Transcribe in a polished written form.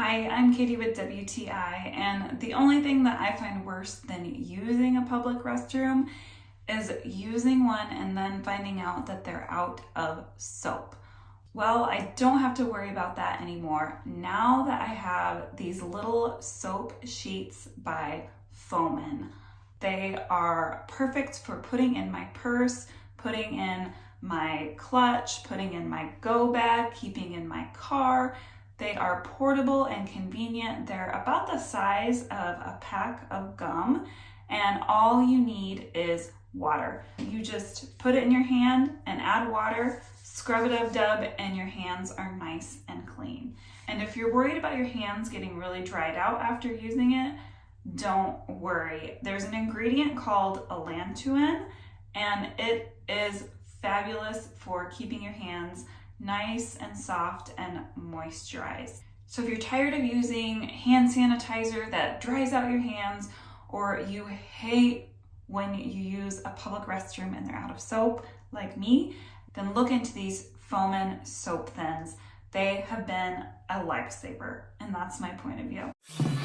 Hi, I'm Katie with WTI, and the only thing that I find worse than using a public restroom is using one and then finding out that they're out of soap. Well, I don't have to worry about that anymore now that I have these little soap sheets by Fomin. They are perfect for putting in my purse, putting in my clutch, putting in my go bag, keeping in my car. They are portable and convenient. They're about the size of a pack of gum, and all you need is water. You just put it in your hand and add water, scrub it dub, and your hands are nice and clean. And if you're worried about your hands getting really dried out after using it, don't worry. There's an ingredient called allantoin, and it is fabulous for keeping your hands nice and soft and moisturized. So if you're tired of using hand sanitizer that dries out your hands, or you hate when you use a public restroom and they're out of soap like me, then look into these Fomin soap thins. They have been a lifesaver, and that's my point of view.